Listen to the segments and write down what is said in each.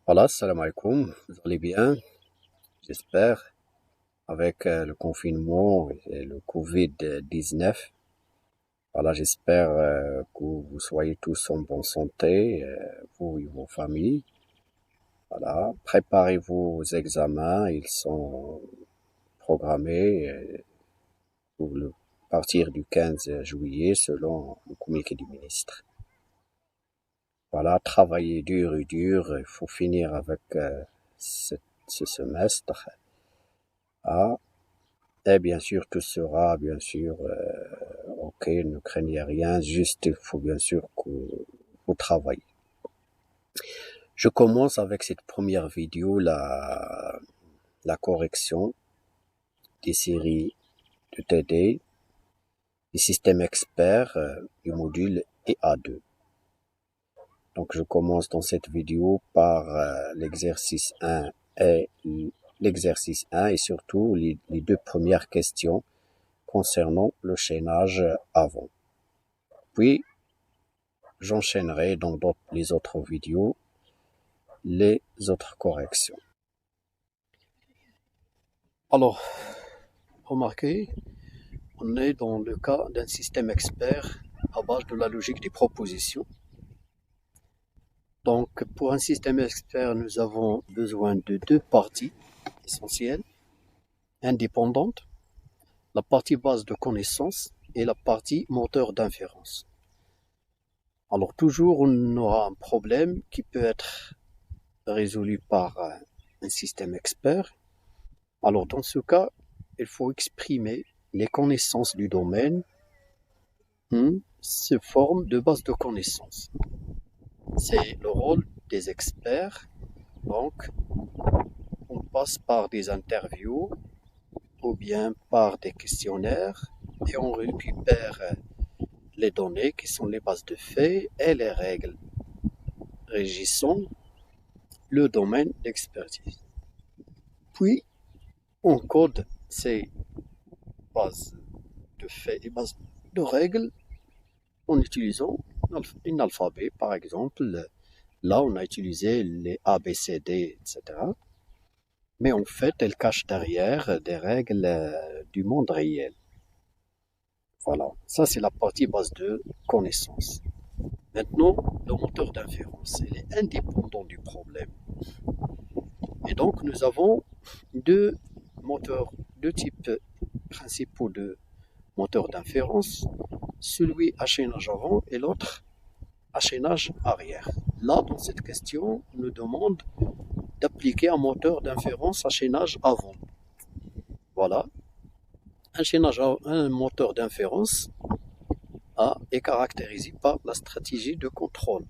Voilà, salam alaikum, vous allez bien, j'espère, avec le confinement et le Covid-19. Voilà, j'espère que vous soyez tous en bonne santé, vous et vos familles. Voilà, préparez vos examens, ils sont programmés pour partir du 15 juillet selon le communiqué du ministre. Voilà, travaillez dur et dur, il faut finir avec ce semestre. Ah, et bien sûr, tout sera bien sûr ok, ne craignez rien, juste il faut bien sûr que vous travaillez. Je commence avec cette première vidéo, la correction des séries de TD, du système expert du module EA2. Donc je commence dans cette vidéo par l'exercice 1 et l'exercice 1 et surtout les deux premières questions concernant le chaînage avant. Puis, j'enchaînerai dans les autres vidéos les autres corrections. Alors, remarquez, on est dans le cas d'un système expert à base de la logique des propositions. Donc, pour un système expert, nous avons besoin de deux parties essentielles, indépendantes, la partie base de connaissances et la partie moteur d'inférence. Alors, toujours, on aura un problème qui peut être résolu par un système expert. Alors, dans ce cas, il faut exprimer les connaissances du domaine sous forme de base de connaissances. C'est le rôle des experts. Donc, on passe par des interviews ou bien par des questionnaires et on récupère les données qui sont les bases de faits et les règles régissant le domaine d'expertise. Puis, on code ces bases de faits et bases de règles en utilisant un alphabet. Par exemple, là, on a utilisé les A, B, C, D, etc. Mais en fait, elles cachent derrière des règles du monde réel. Voilà, ça c'est la partie base de connaissance. Maintenant, le moteur d'inférence, il est indépendant du problème. Et donc, nous avons deux moteurs, deux types principaux de moteurs d'inférence, celui à chaînage avant et l'autre à chaînage arrière. Là, dans cette question, on nous demande d'appliquer un moteur d'inférence à chaînage avant. Voilà. Un moteur d'inférence est caractérisé par la stratégie de contrôle.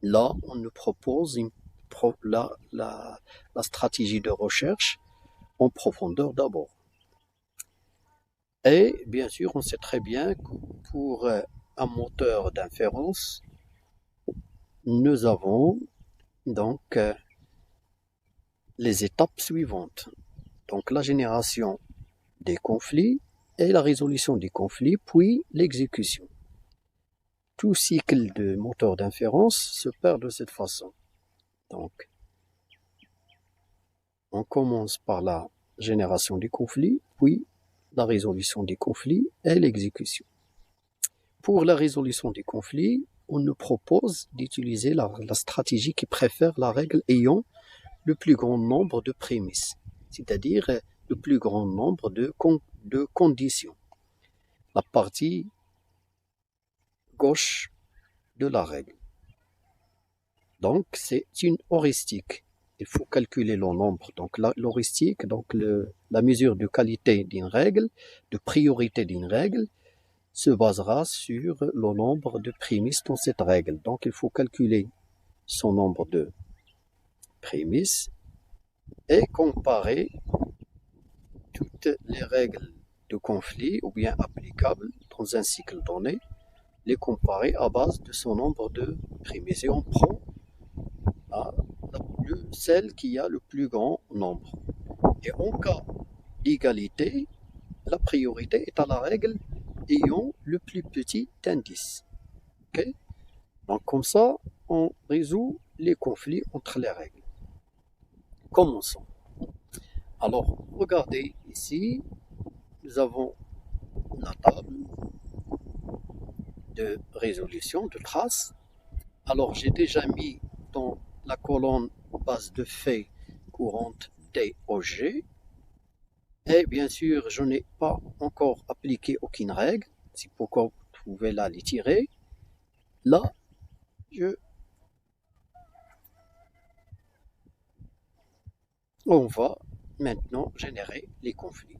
Là, on nous propose la stratégie de recherche en profondeur d'abord. Et bien sûr, on sait très bien que pour un moteur d'inférence, nous avons donc les étapes suivantes. Donc la génération des conflits et la résolution des conflits, puis l'exécution. Tout cycle de moteur d'inférence se perd de cette façon. Donc, on commence par la génération des conflits, puis la résolution des conflits et l'exécution. Pour la résolution des conflits, on nous propose d'utiliser la stratégie qui préfère la règle ayant le plus grand nombre de prémices, c'est-à-dire le plus grand nombre de conditions. La partie gauche de la règle. Donc, c'est une heuristique. Il faut calculer le nombre. Donc, l'heuristique, donc la mesure de qualité d'une règle, de priorité d'une règle, se basera sur le nombre de prémices dans cette règle. Donc, il faut calculer son nombre de prémices et comparer toutes les règles de conflit ou bien applicables dans un cycle donné, les comparer à base de son nombre de prémices. Et on prend celle qui a le plus grand nombre. Et en cas d'égalité, la priorité est à la règle ayant le plus petit indice. Okay? Donc comme ça, on résout les conflits entre les règles. Commençons. Alors, regardez ici, nous avons la table de résolution, de traces. Alors, j'ai déjà mis dans la colonne base de faits courante DOG. Et bien sûr, je n'ai pas encore appliqué aucune règle. C'est pourquoi vous pouvez là les tirer. Là, on va maintenant générer les conflits.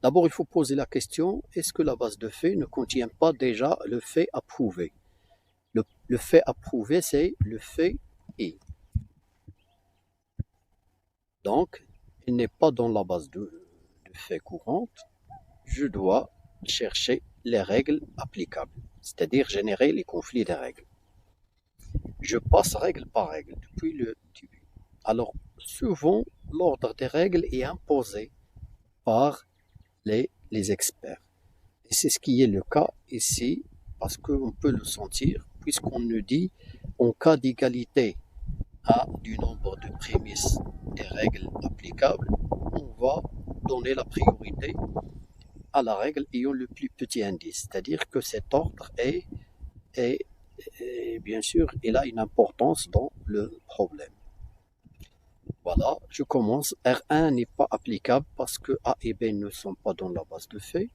D'abord, il faut poser la question, est-ce que la base de faits ne contient pas déjà le fait approuvé? Le fait approuvé, c'est le fait I. Donc, il n'est pas dans la base de faits courante. Je dois chercher les règles applicables, c'est-à-dire générer les conflits des règles. Je passe règle par règle depuis le début. Alors, souvent, l'ordre des règles est imposé par les experts. Et c'est ce qui est le cas ici, parce qu'on peut le sentir, puisqu'on nous dit, en cas d'égalité à du nombre de prémices des règles applicables, on va donner la priorité à la règle ayant le plus petit indice. C'est-à-dire que cet ordre est bien sûr, il a une importance dans le problème. Voilà, je commence. R1 n'est pas applicable parce que A et B ne sont pas dans la base de faits.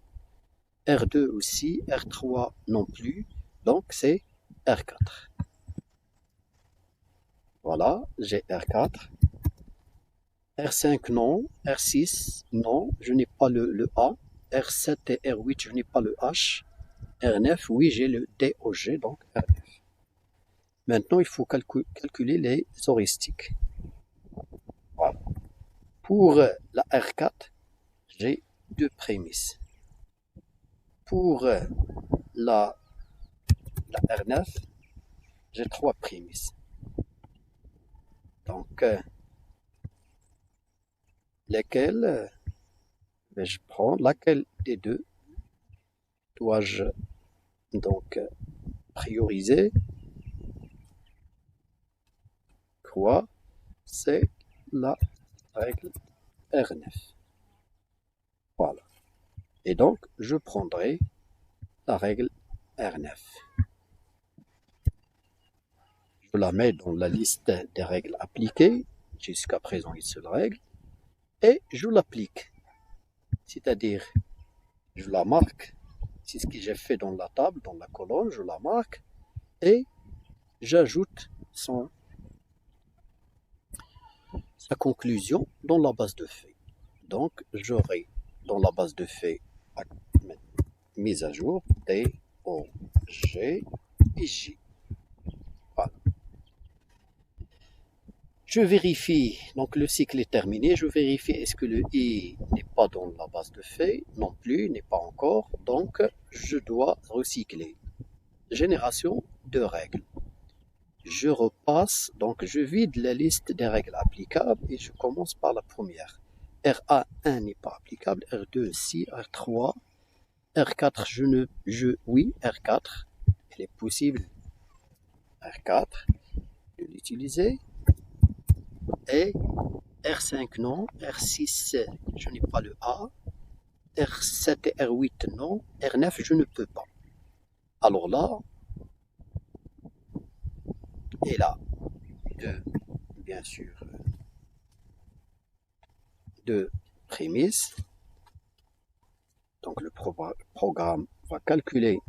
R2 aussi, R3 non plus, donc c'est R4. Voilà, j'ai R4. R5 non, R6 non, je n'ai pas le A. R7 et R8, je n'ai pas le H. R9, oui, j'ai le DOG, donc R9. Maintenant, il faut calculer les heuristiques. Voilà. Pour la R4, j'ai deux prémices. Pour la R9, j'ai trois prémices. Donc, lesquelles vais-je prendre? Laquelle des deux dois-je donc prioriser? Quoi? C'est la règle R9. Voilà. Et donc, je prendrai la règle R9. Je la mets dans la liste des règles appliquées. Jusqu'à présent, une seule règle. Et je l'applique. C'est-à-dire, je la marque. C'est ce que j'ai fait dans la table, dans la colonne. Je la marque. Et j'ajoute sa conclusion dans la base de faits. Donc, j'aurai dans la base de faits mise à jour D, O, G et J. Voilà. Je vérifie, donc le cycle est terminé, je vérifie est-ce que le I n'est pas dans la base de faits, non plus, n'est pas encore, donc je dois recycler. Génération de règles. Je repasse, donc je vide la liste des règles applicables et je commence par la première. RA1 n'est pas applicable, R2 si, R3, R4 oui, R4, elle est possible, R4, je vais l'utiliser, et R5 non, R6 je n'ai pas le A, R7 et R8 non, R9 je ne peux pas. Alors là, et là, bien sûr, deux prémices. Donc le programme va calculer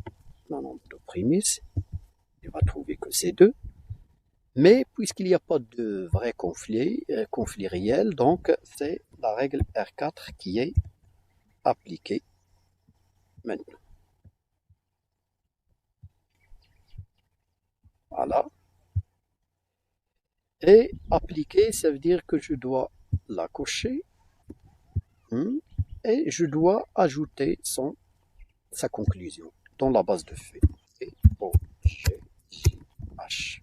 le nombre de prémices, il va trouver que c'est 2. Mais puisqu'il n'y a pas de vrai conflit réel, donc c'est la règle R4 qui est appliquée maintenant. Voilà. Et appliquer, ça veut dire que je dois la cocher et je dois ajouter sa conclusion dans la base de faits. O, G, J, H.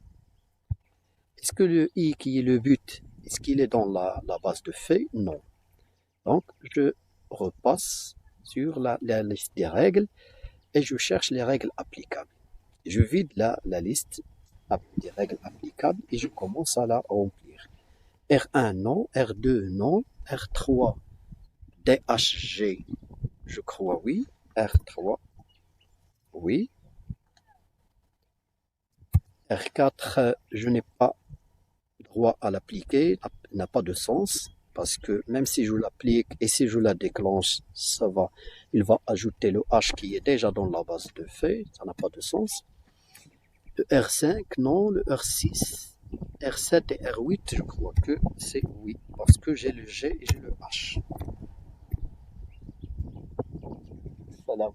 Est-ce que le I qui est le but, est-ce qu'il est dans la base de faits? Non. Donc, je repasse sur la liste des règles et je cherche les règles applicables. Je vide la liste des règles applicables et je commence à la remplir. R1 non, R2 non, R3 DHG, je crois oui, R3 oui, R4 je n'ai pas droit à l'appliquer, n'a pas de sens, parce que même si je l'applique et si je la déclenche, il va ajouter le H qui est déjà dans la base de fait, ça n'a pas de sens. Le R5 non, le R6, R7 et R8 je crois que c'est oui, parce que j'ai le G et j'ai le H. Salam.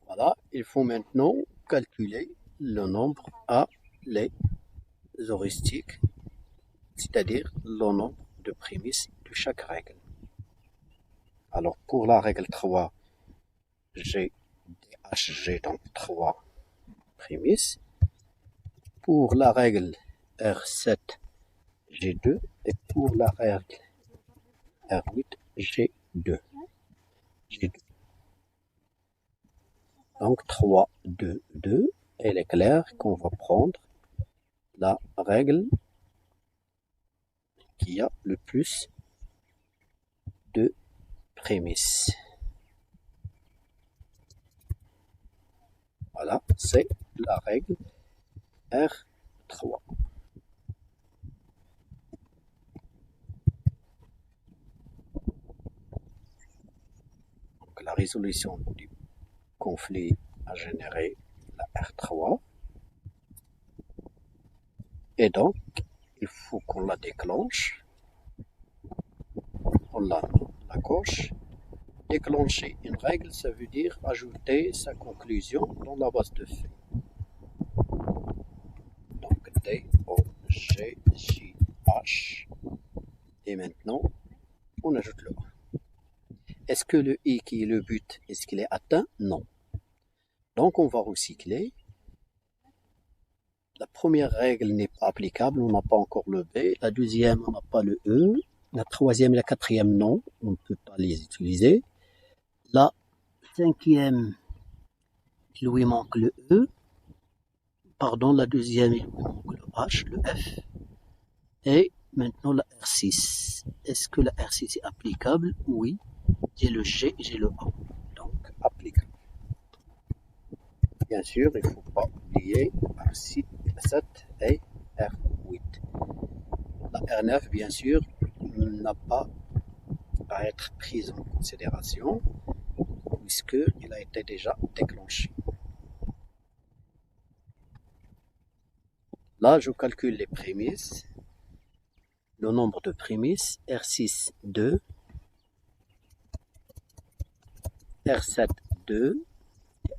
Voilà, il faut maintenant calculer le nombre à les heuristiques, c'est-à-dire le nombre de prémices de chaque règle. Alors pour la règle 3, j'ai DHG, donc 3 prémices. Pour la règle R7, j'ai 2. Et pour la règle R8, j'ai 2. Donc 3, 2, 2. Et il est clair qu'on va prendre la règle qui a le plus de prémices. Voilà, c'est la règle R3. Donc la résolution du conflit a généré la R3. Et donc, il faut qu'on la déclenche. On la coche. Déclencher une règle, ça veut dire ajouter sa conclusion dans la base de fait. Donc D, O, G, J, H. Et maintenant, on ajoute le A. Est-ce que le I qui est le but, est-ce qu'il est atteint? Non. Donc on va recycler. La première règle n'est pas applicable, on n'a pas encore le B. La deuxième, on n'a pas le E. La troisième et la quatrième, non, on ne peut pas les utiliser. La cinquième, il lui manque le E. Pardon, la deuxième, il lui manque le H, le F. Et maintenant la R6. Est-ce que la R6 est applicable? Oui. J'ai le G, j'ai le A. Donc, applicable. Bien sûr, il ne faut pas oublier R7 et R8. La R9, bien sûr, n'a pas à être prise en considération puisqu'il a été déjà déclenché. Là, je calcule les prémices. Le nombre de prémices, R6, 2, R7, 2,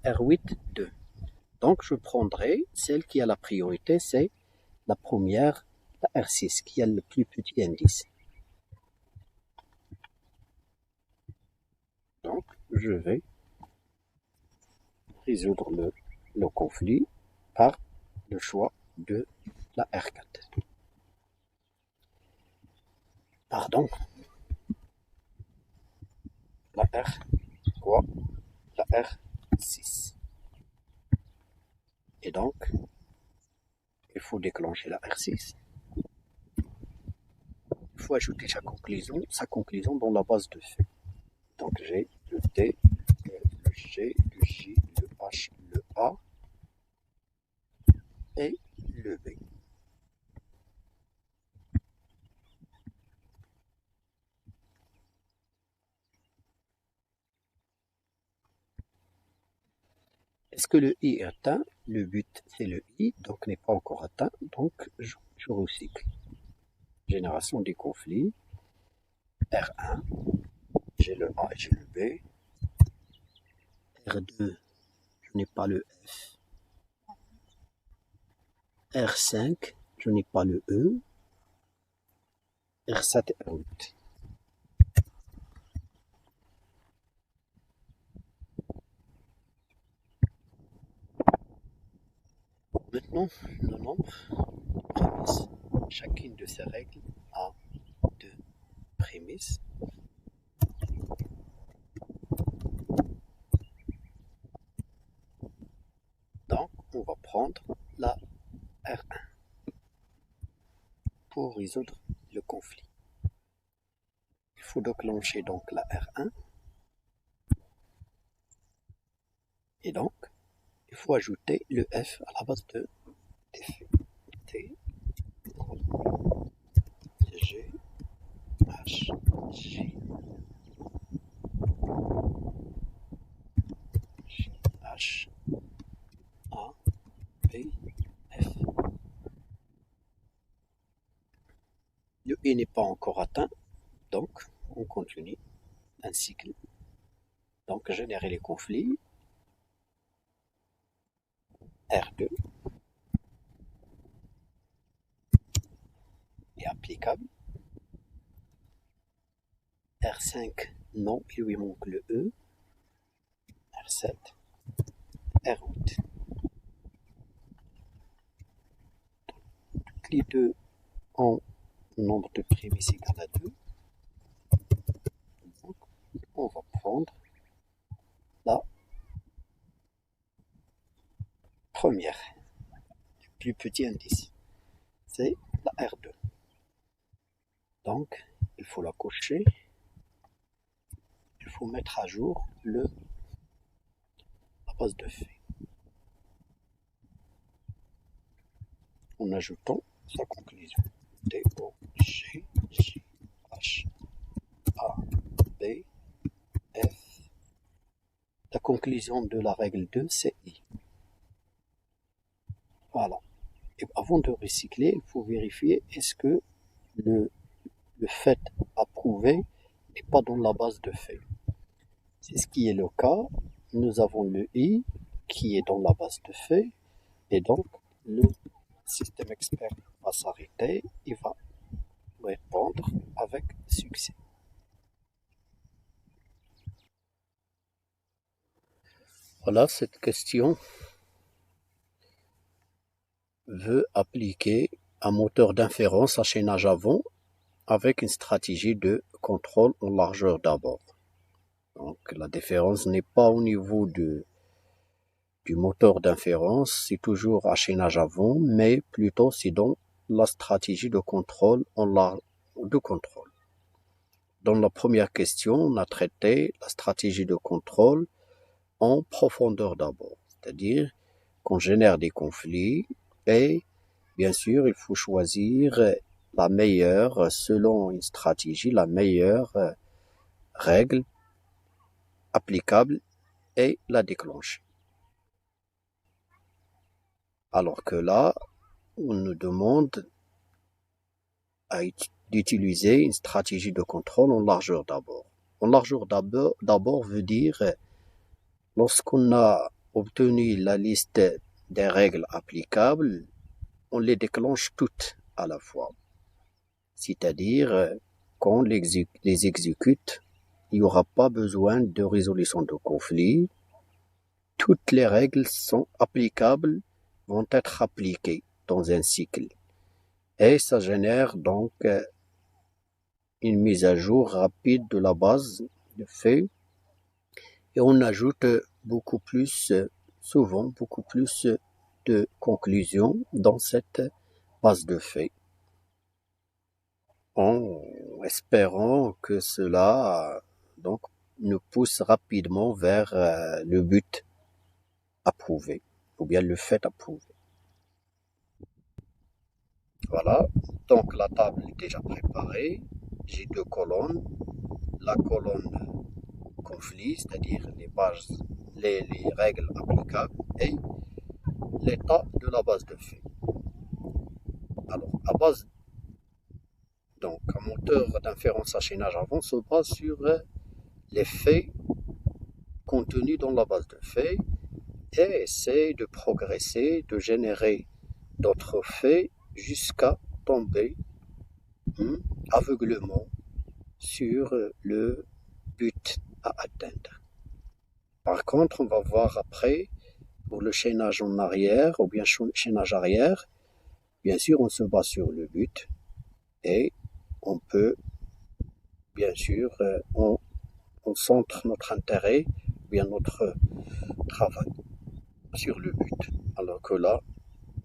R8, 2. Donc, je prendrai celle qui a la priorité, c'est la première, la R6, qui a le plus petit indice. Donc, je vais résoudre le conflit par le choix de la R4. Pardon, la R3, la R6. Et donc, il faut déclencher la R6. Il faut ajouter sa conclusion dans la base de fait. Donc j'ai le D, le G, le J, le H, le A et le B. Est-ce que le I est atteint? Le but c'est le I, donc n'est pas encore atteint, donc je recycle. Génération des conflits. R1, j'ai le A et j'ai le B. R2, je n'ai pas le F. R5, je n'ai pas le E. R7 et R8. Maintenant, le nombre de prémices. Chacune de ces règles a 2 prémices. prendre la R1 pour résoudre le conflit. Il faut déclencher donc la R1 et donc il faut ajouter le F à la base de T, T, G, H, J, H, A, B, F. Le I n'est pas encore atteint, donc on continue un cycle. Donc générer les conflits, R2 est applicable, R5 non, il lui manque le E, R7, R8. Les deux ont nombre de prémices égal à 2. Donc, on va prendre la première, le plus petit indice, c'est la R2. Donc, il faut la cocher, il faut mettre à jour la base de fait en ajoutant sa conclusion. D, O, G, J, H, A, B, F. La conclusion de la règle 2, c'est I. Voilà. Et avant de recycler, il faut vérifier est-ce que le fait approuvé n'est pas dans la base de fait. C'est ce qui est le cas. Nous avons le I qui est dans la base de fait et donc le système expert va s'arrêter, il va répondre avec succès. Voilà, cette question veut appliquer un moteur d'inférence à chaînage avant avec une stratégie de contrôle en largeur d'abord. Donc la différence n'est pas au niveau du moteur d'inférence, c'est toujours à chaînage avant, mais plutôt c'est dans la stratégie de contrôle de contrôle. Dans la première question, on a traité la stratégie de contrôle en profondeur d'abord, c'est-à-dire qu'on génère des conflits et bien sûr il faut choisir la meilleure, selon une stratégie, la meilleure règle applicable et la déclencher. Alors que là, on nous demande d'utiliser une stratégie de contrôle en largeur d'abord. En largeur d'abord veut dire lorsqu'on a obtenu la liste des règles applicables, on les déclenche toutes à la fois. C'est-à-dire, quand on les exécute, il n'y aura pas besoin de résolution de conflit. Toutes les règles sont applicables, vont être appliquées dans un cycle. Et ça génère donc une mise à jour rapide de la base de fait. Et on ajoute beaucoup plus, souvent beaucoup plus de conclusions dans cette base de fait, en espérant que cela donc nous pousse rapidement vers le but approuvé, ou bien le fait approuvé. Voilà, donc la table est déjà préparée. J'ai deux colonnes. La colonne conflit, c'est-à-dire les règles applicables, et l'état de la base de fait. Alors, donc, un moteur d'inférence à chaînage avant se base sur les faits contenus dans la base de faits et essaie de progresser, de générer d'autres faits jusqu'à tomber aveuglement sur le but à atteindre. Par contre, on va voir après, pour le chaînage en arrière ou bien chaînage arrière, bien sûr, on se base sur le but et on peut, bien sûr, on centre notre intérêt, bien notre travail. sur le but. Alors que là,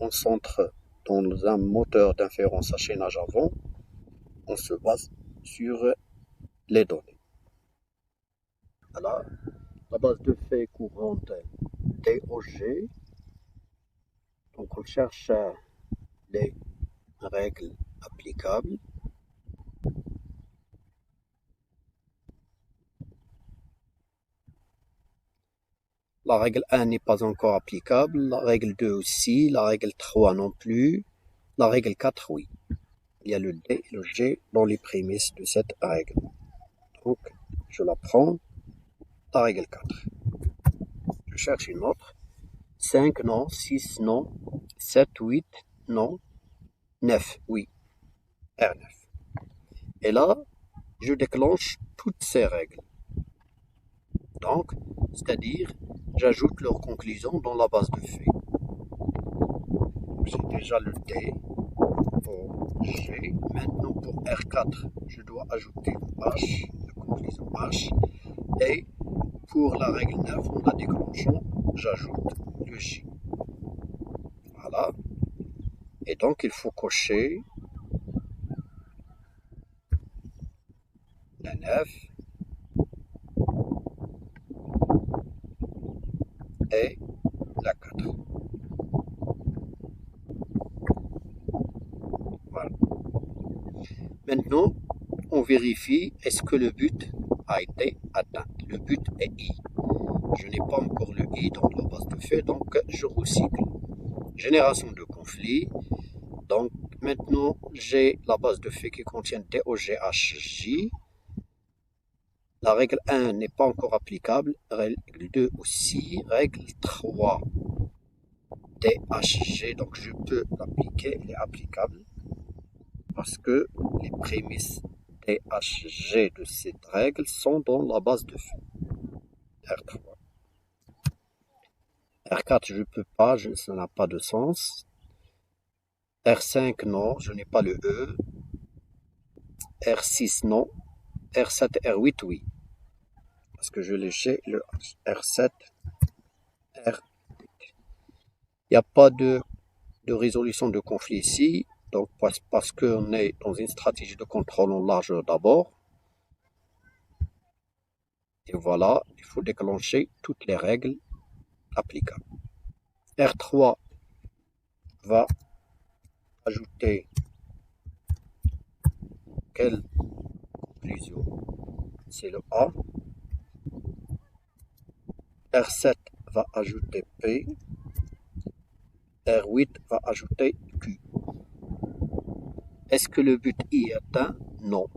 on centre dans un moteur d'inférence à chaînage avant, on se base sur les données. Voilà, la base de faits courante DOG. Donc on cherche les règles applicables. La règle 1 n'est pas encore applicable, la règle 2 aussi, la règle 3 non plus, la règle 4 oui. Il y a le D et le G dans les prémices de cette règle. Donc je la prends, la règle 4. Je cherche une autre. 5 non, 6 non, 7, 8 non, 9 oui, R9. Et là, je déclenche toutes ces règles. Donc, c'est-à-dire, j'ajoute leurs conclusions dans la base de faits. J'ai déjà le D pour G. Maintenant, pour R4, je dois ajouter le H, la conclusion H. Et pour la règle 9, en la déclenchant, j'ajoute le J. Voilà. Et donc, il faut cocher la 9 et la 4. Voilà. Maintenant, on vérifie est-ce que le but a été atteint. Le but est I. Je n'ai pas encore le I dans la base de faits, donc je recycle. Génération de conflit. Donc maintenant, j'ai la base de faits qui contient DOGHJ. La règle 1 n'est pas encore applicable. Règle 2 aussi. Règle 3, DHG. Donc je peux l'appliquer, elle est applicable. Parce que les prémices DHG de cette règle sont dans la base de faits. R3. R4, je ne peux pas, ça n'a pas de sens. R5, non, je n'ai pas le E. R6, non. R7, R8, oui. Parce que je l'ai chez le R7, R8. Il n'y a pas de résolution de conflit ici. Donc, parce qu'on est dans une stratégie de contrôle en largeur d'abord. Et voilà, il faut déclencher toutes les règles applicables. R3 va ajouter quelle conclusion? C'est le A. R7 va ajouter P. R8 va ajouter Q. Est-ce que le but I est atteint? Non.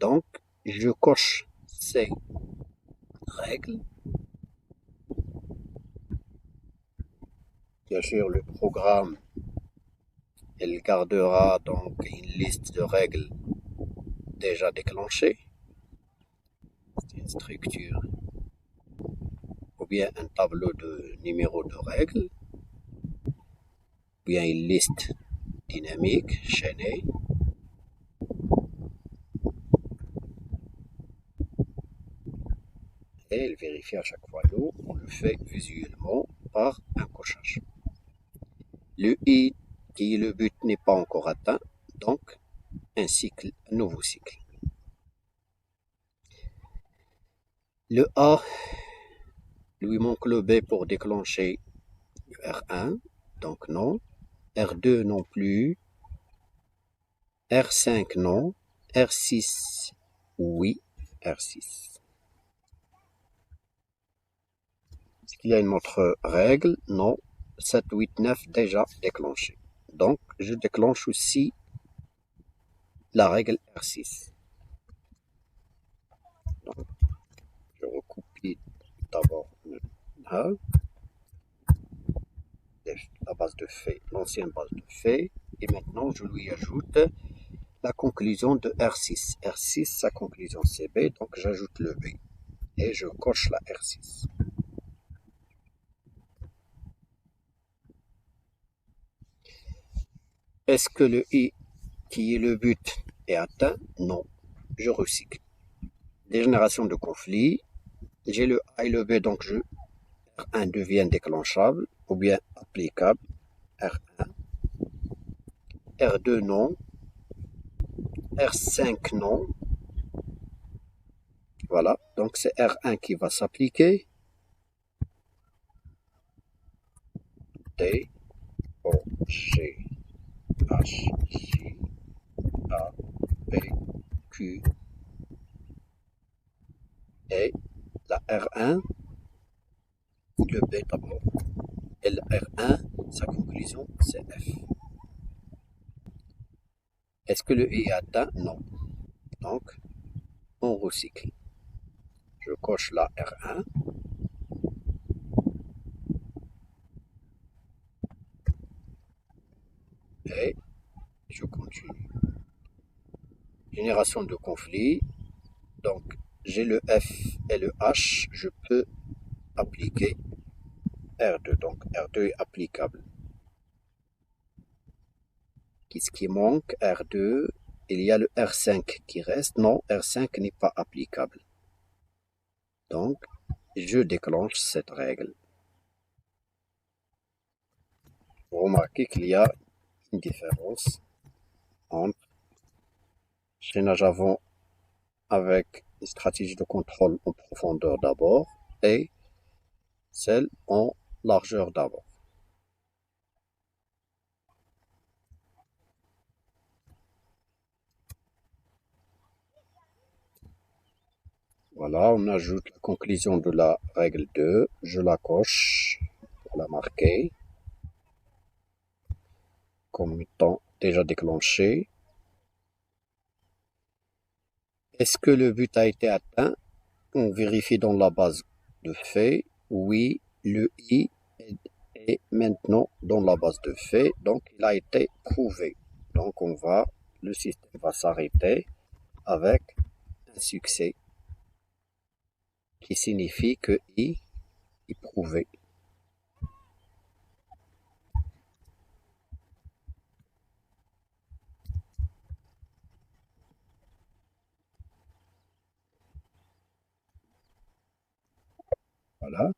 Donc, je coche ces règles. Bien sûr, le programme, il gardera donc une liste de règles déjà déclenchées. C'est une structure ou bien un tableau de numéros de règles, ou bien une liste dynamique, chaînée. Et il vérifie à chaque fois. Nous, on le fait visuellement par un cochage. Le I, qui est le but, n'est pas encore atteint, donc un nouveau cycle. Le A, lui manque le B pour déclencher le R1, donc non. R2 non plus. R5 non. R6 oui. R6. Est-ce qu'il y a une autre règle? Non. 7, 8, 9 déjà déclenché. Donc je déclenche aussi la règle R6. Donc, je recopie d'abord la base de faits, l'ancienne base de faits, et maintenant je lui ajoute la conclusion de R6. R6, sa conclusion c'est B, donc j'ajoute le B et je coche la R6. Est-ce que le I, qui est le but, est atteint? Non. Je recycle. Dégénération de conflit. J'ai le A et le B, donc je R1 devient déclenchable ou bien applicable. R1, R2 non, R5 non. Voilà, donc c'est R1 qui va s'appliquer. T, O, G, H, J, A, B, Q, et la R1, le B d'abord. Et le R1, sa conclusion, c'est F. Est-ce que le I est atteint? Non. Donc, on recycle. Je coche la R1. Et je continue. Génération de conflit. Donc, j'ai le F et le H. Je peux appliquer R2. Donc, R2 est applicable. Qu'est-ce qui manque? R2. Il y a le R5 qui reste. Non, R5 n'est pas applicable. Donc, je déclenche cette règle. Vous remarquez qu'il y a une différence entre chaînage avant avec une stratégie de contrôle en profondeur d'abord et celle en largeur d'abord. Voilà, on ajoute la conclusion de la règle 2. Je la coche pour la marquer comme étant déjà déclenchée. Est-ce que le but a été atteint? On vérifie dans la base de faits. Oui, le I est maintenant dans la base de faits, donc il a été prouvé. Donc le système va s'arrêter avec un succès qui signifie que I est prouvé. Voilà.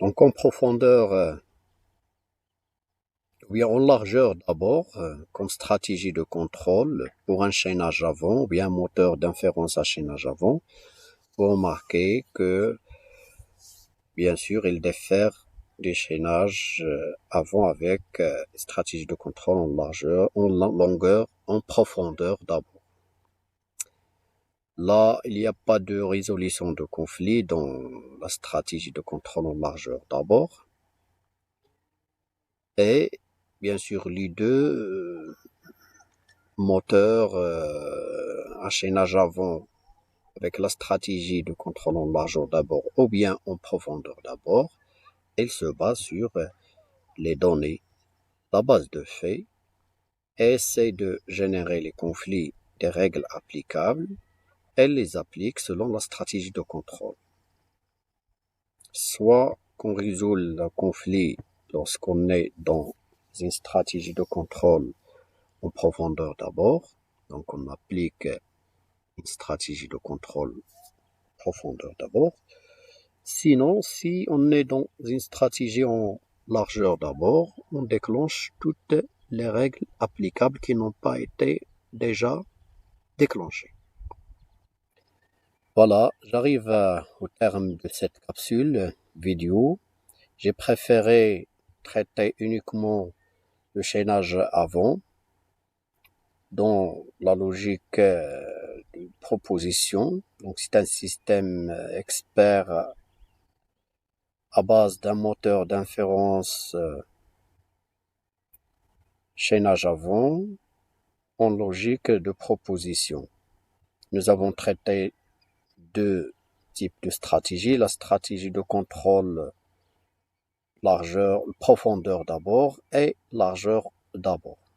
Donc en profondeur, ou bien en largeur d'abord, comme stratégie de contrôle pour un chaînage avant ou bien un moteur d'inférence à chaînage avant, vous remarquez que bien sûr il diffère des chaînages avant avec stratégie de contrôle en largeur, en longueur, en profondeur d'abord. Là, il n'y a pas de résolution de conflit dans la stratégie de contrôle en largeur d'abord. Et bien sûr, les deux moteurs à chaînage avant avec la stratégie de contrôle en largeur d'abord ou bien en profondeur d'abord, elle se base sur les données, la base de faits, et essaie de générer les conflits des règles applicables. Elle les applique selon la stratégie de contrôle. Soit qu'on résout le conflit lorsqu'on est dans une stratégie de contrôle en profondeur d'abord, donc on applique une stratégie de contrôle en profondeur d'abord. Sinon, si on est dans une stratégie en largeur d'abord, on déclenche toutes les règles applicables qui n'ont pas été déjà déclenchées. Voilà, j'arrive au terme de cette capsule vidéo. J'ai préféré traiter uniquement le chaînage avant dans la logique de proposition. Donc c'est un système expert à base d'un moteur d'inférence chaînage avant en logique de proposition. Nous avons traité deux types de stratégies, la stratégie de contrôle largeur, profondeur d'abord et largeur d'abord.